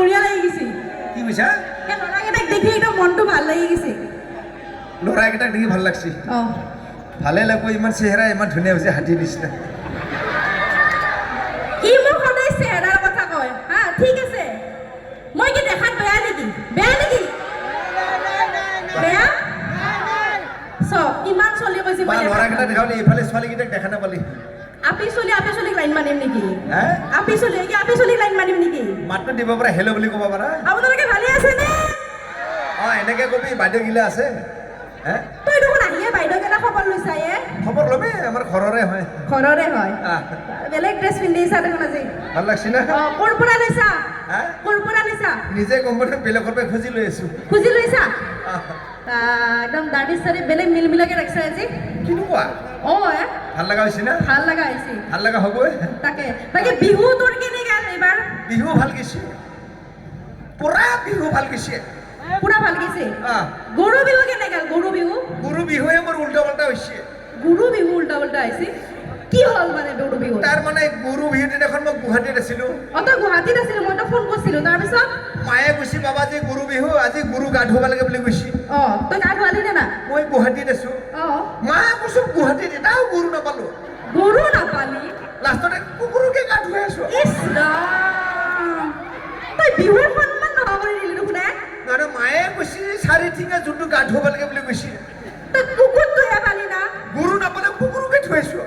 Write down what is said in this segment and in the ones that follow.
বঢ়িয়া লাগি গৈছে কি কৈছা এই ল'ৰাকেইটাক দেখি একদম মনটো ভাল লাগি গৈছে ল'ৰাকেইটাক দেখি ভাল লাগছি ভালে লাগব ইমান চেহেৰা ইমান ধুনীয়া হৈছে হাতীৰ নিচিনা ই মোক সদায় চেহেৰাৰ কথা কয় হা ঠিক আছে মই কি দেখাত বেয়া নেকি বেয়া চব ইমান চলি কৈছে বা ল'ৰাকেইটা দেখাবলে এইফালে ছোৱালীকেইটাক দেখা নাপালি আপি চলিক লাইন মাৰিম নেকি আপি চলিক লাইন মাৰিম নেকি মাতটো দিব পৰা হেল্ল' বুলি ক'ব পাৰা আপোনালোকে ভালে আছে নে এনেকে কবি বাইদেউ গিলা আছে তই দেখোন আহিয়ে বাইদেউ কেইটা খবৰ লৈছা খবৰ ল'বি আমাৰ ঘৰৰে হয় বেলেগ ড্ৰেছ পিন্ধিছা দেখোন আজি ভাল লাগছি না ক'ৰ পৰা লৈছা নিজে কোম্পানী বেলেগৰ পৰা খুজি লৈছা একদম দাঢ়ি চাৰি বেলেগ মিলমিলাকে ৰাখিছা আজি কেনেকুৱা ভাল লগা হৈছে না ভাল লগা হ'বই তাকে বাকী বিহু তোৰ কেনে গ'ল এইবাৰ বিহু ভাল গৈছে পুৰা বিহু ভাল গৈছে গৰু বিহু কেনে গ'ল গৰু বিহুৱে মোৰ উল্টা পাল্টা হৈছে গৰু বিহু উল্টা পাল্টা হৈছে কি হ'ল মানে গৰু বিহু তাৰ মানে গৰু বিহু দিনাখন মই গুৱাহাটীত আছিলো তই গুৱাহাটীত আছিলো মই তো ফোন কৰিছিলো তাৰপিছত মায়ে কৈছি বাবা আজি গৰু বিহু আজি গৰু গা ধুব লাগে বুলি কৈছি তই গা ধুৱালি নে না মই গুৱাহাটীত আছো মায়ে কৈছো গুৱাহাটীত এটাও গৰু নাপালি লাষ্টতে কুকুৰকে গা ধুৱাই আছো তই বিহুৰ সন্মান নহা কৰি দিলি দেখোন মানে মায়ে কৈছি চাৰি ঠিঙা যোনটো গা ধুব লাগে বুলি কৈছি তই কুকুৰটোহে পালি না গৰু নাপালে কুকুৰকে ধুৱাইছো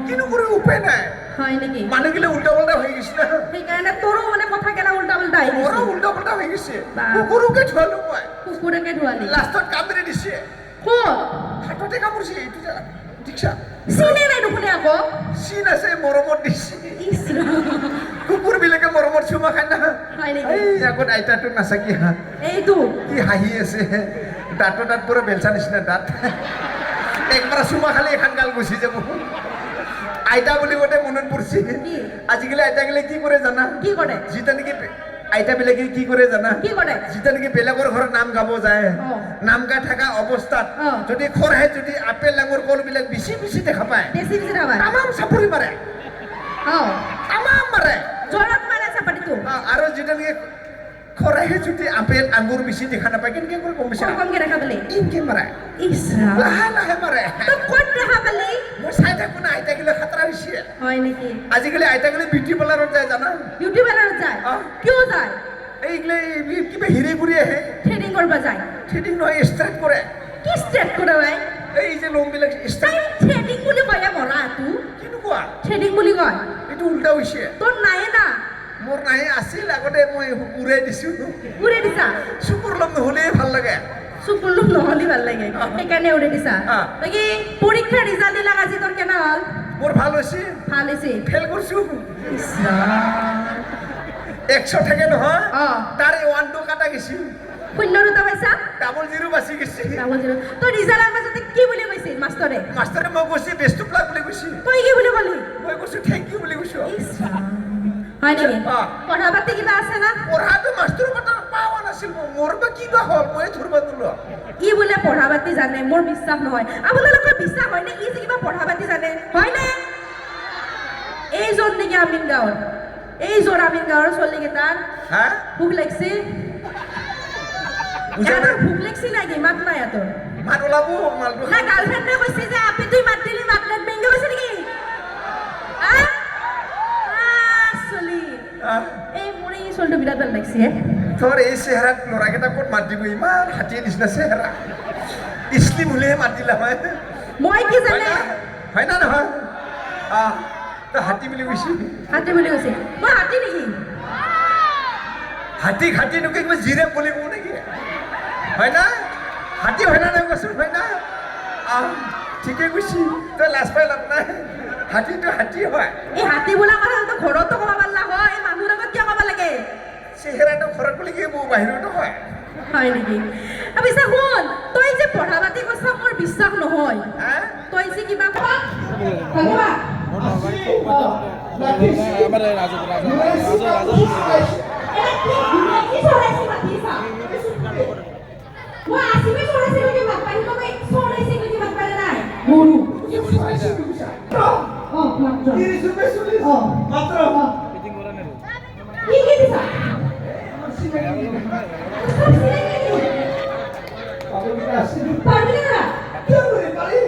কিন্তু কৰি উপায় নাই হয় নেকি মানুহগিলা উল্টা পাল্টা হৈ গৈছে না সেইকাৰণে তোৰো মানে কথা কেলা উল্টা পাল্টা হৈ গৈছে উল্টা পাল্টা হৈ গৈছে কুকুৰকে ধুৱালো মই কুকুৰকে ধুৱালি লাষ্টত কামুৰি দিছে ক'ত হাততে কামুৰিছে এইটো জানা দীক্ষা চিনে নাই দেখোন আকৌ চিন আছে মৰমত দিছে কুকুৰবিলাকে মৰমত চুমা খাই না আগত আইতাটো নাচাকি এইটো কি হাঁহি আছে দাঁতৰ দাঁত পুৰা বেলচা নিচিনা দাঁত একবাৰ চুমা খালে এখন গাল গুচি যাব আইতা বুলি কওঁতে মনত পৰিছে আজিকালি আইতাগিলে কি কৰে জানা যিটা নেকি আইতাবিলাকে কি কৰে জানা যিটা নেকি বেলেগৰ ঘৰত নাম গাব যায় নাম গাই থকা অৱস্থাত যদি খৰহে যদি আপেল ডাঙৰ কলবিলাক বেছি দেখা পায় তামাম চাপৰি মাৰে আৰু যিটা নেকি খৰাহে যদি আপেল আঙুৰ বেছি দেখা নাপায় কেনেকে কৰি গম পাইছা ইনকে মাৰে লাহে মাৰে মই চাই থাকো না আইতাগিলা খাতৰা হৈছে আজিকালি আইতাগিলা বিউটি পাৰ্লাৰত যায় জানা কিয় যায় এইগিলা কিবা হিৰি বুঢ়ী আহে থ্ৰেডিং কৰিব যায় থ্ৰেডিং নহয় ষ্ট্ৰেট কৰে কি ষ্ট্ৰেট কৰে এই যে লোমবিলাক থ্ৰেডিং বুলি কয় মৰাটো কেনেকুৱা থ্ৰেডিং বুলি কয় এইটো উল্টা হৈছে তোৰ নাই না মোৰ নাই আছিল আগতে মই উৰাই দিছো চকুৰ লম নহ'লেই ভাল লাগে সেইকাৰণে উৰাই দিছা বাকী পৰীক্ষাৰ ৰিজাল্ট দিলাক আজি তোৰ কেনে হ'ল মোৰ ভাল হৈছে ফেল কৰিছো 100 থাকে নহয় তাৰে 1 কাটা গৈছে 0 দুটা পাইছা ডাবল 0 বাচি গৈছে তোৰ ৰিজাল্টৰ মাজতে কি বুলি কৈছিল মাষ্টৰে মই কৈছি বেষ্ট অফ লাক বুলি কৈছি তই কি বুলি ক'লি মই কৈছো থেংক ইউ বুলি কৈছো হয় নেকি পঢ়া পাতি কিবা আছে না পঢ়াটো মাষ্টৰ কথা পাৱা নাছিল মোৰ বা কিবা হ'ল মই ধৰবা দিলো ই বোলে পঢ়া পাতি জানে মোৰ বিশ্বাস নহয় আপোনালোকৰ বিশ্বাস হয় নে ই যে কিবা পঢ়া পাতি জানে হয় নে এই জন নেকি আমিন গাঁৱৰ ছোৱালীকেইটাৰ ভোক লাগিছে ভোক লাগিছে নাকি মাত নাই তোৰ মাত ওলাব মালটো না গাৰ্লফ্ৰেণ্ডে কৈছে যে আপি তুই মাত দিলি মাত নাই বেংগে কৈছে নেকি এই মোৰ এই ছোৱালীটো বিৰাট ভাল লাগিছে তোৰ এই চেহেৰাত ল'ৰাকেইটা ক'ত মাত দিব ইমান হাতীৰ নিচিনা চেহেৰা ইছলিম হ'লেহে মাত দিলা হয় মই কি জানে হয় না নহয় তই হাতী বুলি কৈছি মই হাতী নেকি হাতী নোকে কিবা জিৰেপ বুলি কওঁ নেকি হয় না হাতী হয় না নহয় কচোন হয় না ঠিকে কৈছি তই লাজ পাই লাভ নাই হাতীটো হাতী হয় এই হাতী বোলা কথা ঘৰতো ক'ব পাৰিলা হয় এই মানুহৰ আগত কিয় ক'ব লাগে চেহেৰাটো ঘৰত বুলি কি বাহিৰতো হয় নেকি পিছে শুন তই যে পঢ়া পাতি কৈছা মোৰ বিশ্বাস নহয় তই যে কিবা পাগলটা আসছে পারবি না কি করে পারি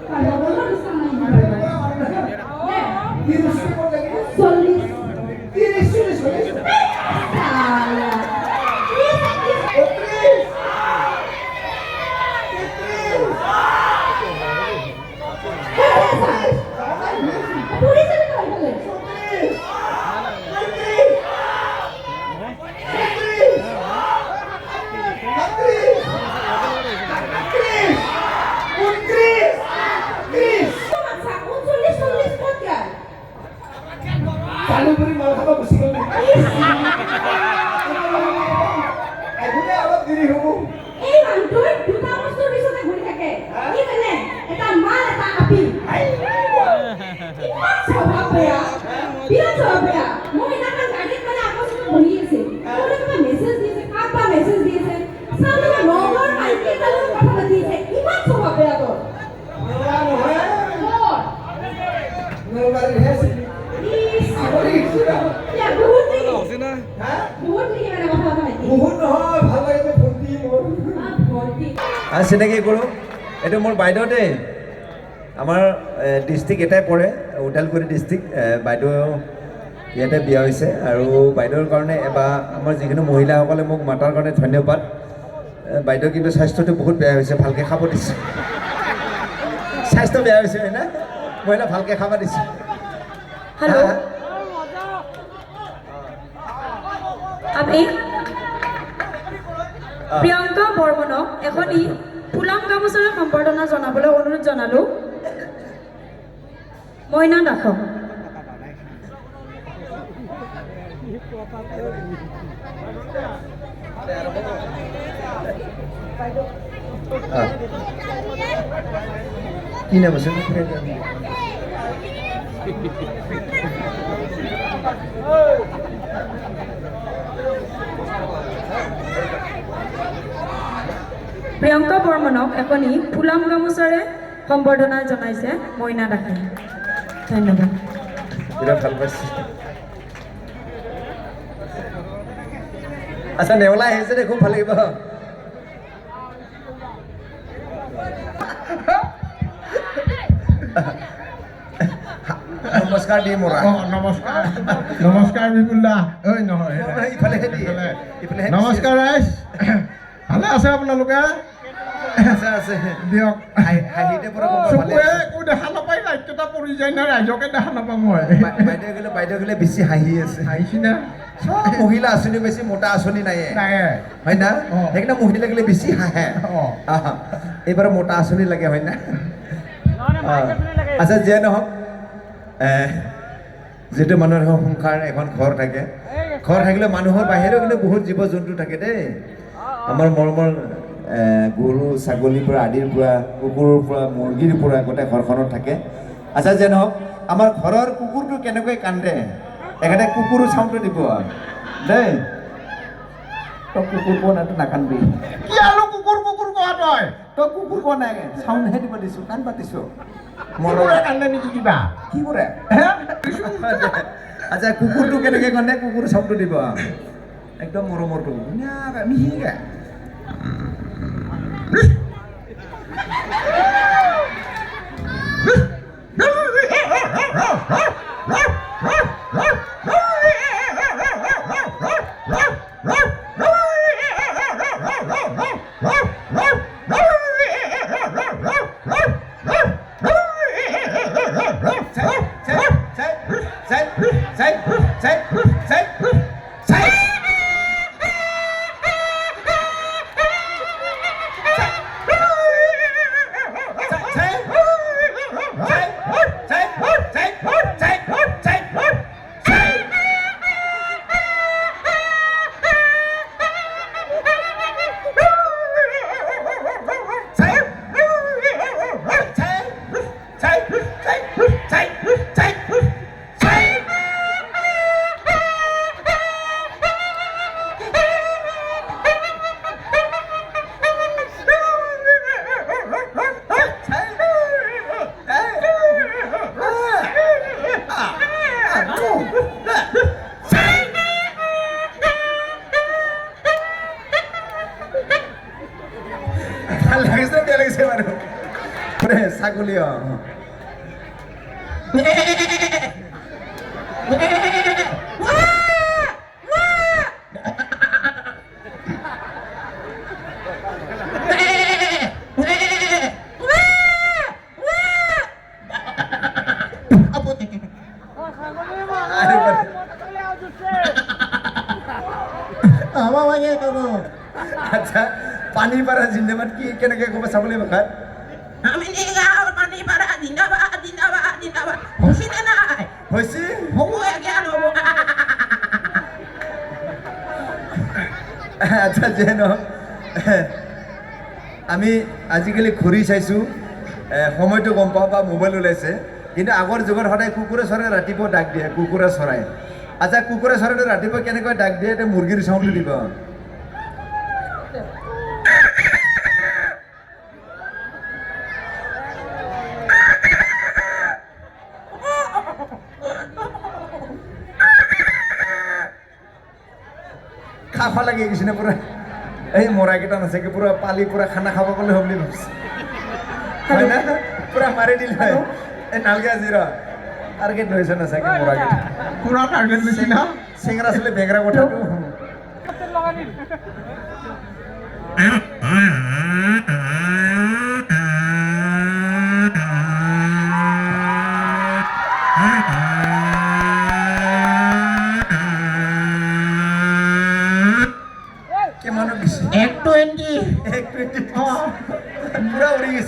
পারবো বলো বিছানা কি রুস্তে করলে কি 40 30 40 সালা পুরি চলে গেল চালু করে মাল খাবা বসে গেল এখনে আবার দেরি হবো এই মানুষটোৰ দুটা বস্তুৰ পিছতে ঘূৰি থাকে কি জানে এটা মাল এটা আপেল ইমান স্বভাৱ বেয়া বিৰাট স্বভাৱ বেয়া মই সেইদিনাখন গাড়ীত মানে আগত বহি আছে মোলৈ কিবা মেছেজ দিছে কাক বা মেছেজ দিছে চালে লগৰ মাইকী এটাৰ লগত কথা পাতি আছে ইমান স্বভাৱ বেয়া তোৰ নোৰা নহয় মোৰ নৰবাৰী হেছে ইছ, আগৰি ইছৰা ইয়া বহুত নেকি হা বহুত নেকি মানে কথা পাতি বহুত নহয় ভাল লাগিছে ভন্টি মোৰ ভৰ্তি আৰু চিনাকি কৰোঁ এইটো মোৰ বাইদেউ দেই আমাৰ ডিষ্ট্ৰিক্ট এটাই পৰে ওদালগুৰি ডিষ্ট্ৰিক্ট বাইদেউ ইয়াতে বিয়া হৈছে আৰু বাইদেউৰ কাৰণে বা আমাৰ যিখিনি মহিলাসকলে মোক মাতাৰ কাৰণে ধন্যবাদ বাইদেউ কিন্তু স্বাস্থ্যটো বহুত বেয়া হৈছে ভালকৈ খাব দিছে স্বাস্থ্য বেয়া হৈছে হয় না মহিলা ভালকৈ খাব দিছে হ্যালো আমি প্ৰিয়ংকা বৰ্মনক এখনি ফুলাম গামোচাৰে সম্বৰ্ধনা জনাবলৈ অনুৰোধ জনালোঁ মইনা দাসক কি নাম আছে প্ৰিয়ংকা বৰ্মনক এখনি ফুলাম গামোচাৰে সম্বৰ্ধনা জনাইছে মইনা দাসে ধন্যবাদ বিৰাট ভাল পাইছে আচ্ছা নেওলা আহিছে দে খুব ভাল লাগিব নমস্কাৰ দি মৰা নমস্কাৰ নমস্কাৰ বিপুলদা ঐ নহয় ইফালেহে দিয়ে ইফালেহে নমস্কাৰ ৰাইজ ভালে আছে আপোনালোকে আছে আছে দিয়ক হাঁহিতে পৰা গম পালে চকুৱে একো দেখা নাপায় ৰাজ্যটা পৰি যায় না ৰাইজকে দেখা নাপাওঁ মই বাইদেউ গ'লে বেছি হাঁহি আছে আহিছি না চব মহিলা আঁচনি বেছি মোটা আঁচনি নাই নাই হয় না অঁ। সেইকাৰণে মহিলা গ'লে বেছি হাঁহে অঁ। এইবাৰ মোটা আঁচনি লাগে হয় না আচ্ছা যিয়ে নহওক যিটো মানুহৰ সংসাৰ এখন ঘৰ থাকে ঘৰ থাকিলে মানুহৰ বাহিৰেও কিন্তু বহুত জীৱ জন্তু থাকে দেই আমাৰ মৰমৰ গৰু ছাগলীৰ পৰা আদিৰ পৰা কুকুৰৰ পৰা মুৰ্গীৰ পৰা গোটেই ঘৰখনত থাকে আচ্ছা যে নহওক আমাৰ ঘৰৰ কুকুৰটো কেনেকৈ কান্দে এখেতে কুকুৰো চাউণ্ডটো দিব দেই তই কুকুৰ কোৱা নাই তই নাকান্দবি কি আৰু কুকুৰ কুকুৰ কোৱা তই তই কুকুৰ কোৱা নাই চাউণ্ডহে দিব দিছোঁ কাণ পাতিছোঁ মনৰে কান্দে নেকি কিবা কি কৰে আচ্ছা কুকুৰটো কেনেকৈ কান্দে কুকুৰ চাউণ্ডটো দিব একদম মৰমৰটো ধুনীয়াকৈ মিহিকৈ কৰে ছাগলী আচ্ছা পানী পাৰা জিন্দাবাদ কি কেনেকে ক'ব চাবলৈ ভাষাত আমিন গাঁৱৰ পানী পাৰা জিন্দাবাদ জিন্দাবাদ জিন্দাবাদ হৈছিলে নাই হৈছে হ'ব জ্ঞান হ'ব আচ্ছা যে নহওক আমি আজিকালি ঘূৰি চাইছোঁ সময়টো গম পাওঁ বা মোবাইল ওলাইছে কিন্তু আগৰ যুগত সদায় কুকুৰে চৰাই ৰাতিপুৱা ডাক দিয়ে কুকুৰে চৰাই আচ্ছা কুকুৰে চৰাইটো ৰাতিপুৱা কেনেকৈ ডাক দিয়ে এতিয়া মুৰ্গীৰ চাউণ্ডটো দিব খাব লাগে কিছু না পুরা এই মরাকেটা না থেকে পুরা পালি পুরা খানা খাব বলে হবলি ভাবছি হয় না পুরা মারি দিল হয় এই নালগে আজিরা টার্গেট লইছে না সাকে মরাকেট পুৰা টাৰ্গেট লৈছি না সিংৰা আসলে বেংৰা কোঠাটো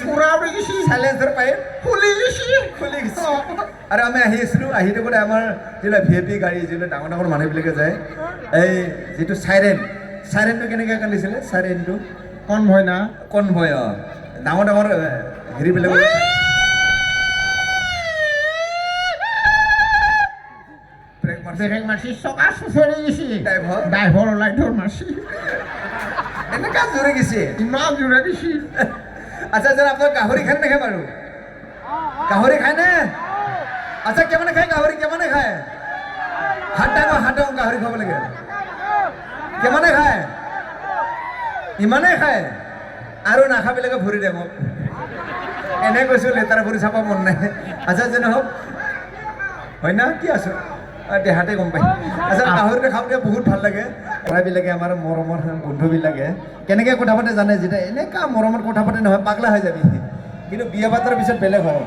পুৰা উড়ি গেছি সাইলেন্সাৰ পাই খুলি গেছি আৰু আমি আহি আছিলোঁ আহি থাকোঁতে আমাৰ যিবিলাক VIP গাড়ী যিবিলাক ডাঙৰ ডাঙৰ মানুহবিলাকে যায় এই যিটো চাইৰেনটো কেনেকৈ কান্দিছিলে চাইৰেনটো কনভয় না কনভয় ডাঙৰ ডাঙৰ হেৰিবিলাক ব্ৰেক মাৰছি চকা চুচৰি গেছি ড্ৰাইভৰ ওলাই ধৰ মাৰছি এনেকুৱা জোৰে গেছে ইমান জোৰে গেছি আচ্ছা যাৰা আপনাৰ গাহৰি খান নাখায় বাৰু গাহরি খায় না আচ্ছা কেমনে খায় গাহরি কেমনে খায় হাত গাহরি খাব লাগে কেমনে খায় ইমানে খায় আৰু নাখাবিলাকে ভৰি দে মোক এনে কৈছোঁ লেতেৰা ভৰি চাব মন নাই আচ্ছা যে নহওক হয় না কি আছো দেহাতে গম পাই আচ্ছা গাহৰিটো খাওঁতে বহুত ভাল লাগে ল'ৰাবিলাকে আমাৰ মৰমৰ বন্ধুবিলাকে কেনেকৈ কথা পাতে জানে যেতিয়া এনেকুৱা মৰমত কথা পাতে নহয় পাগলা হৈ যাবি কিন্তু বিয়া পাতাৰ পিছত বেলেগ হয়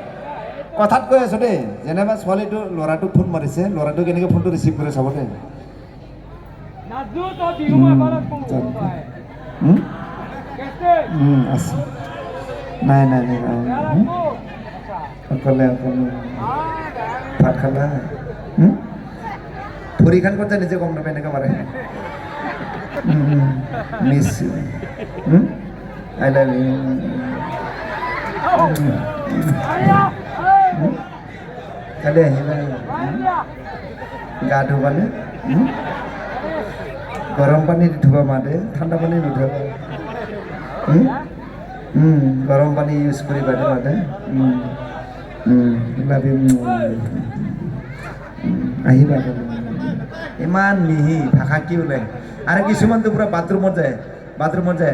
কথাত কৈ আছোঁ দেই যেনিবা ছোৱালীটো ল'ৰাটোক ফোন মাৰিছে ল'ৰাটো কেনেকৈ ফোনটো ৰিচিভ কৰে চাব দেই আছে নাই নাই নাই অকলে অকলে ভাত খালা ভৰিখন ক'ত যায় নিজে গম নাপায় এনেকৈ মাৰে মিছ আই লাভ ইউ কালি আহিবা গা ধুবানে গৰম পানী ধুবা মাতে ঠাণ্ডা পানী নুধুবা গৰম পানী ইউজ কৰিবা মাতে লাভ ইউ আহিবা ইমান মিহি ভাষা কি ওলায় আৰু কিছুমানটো পুৰা বাথৰুমত যায়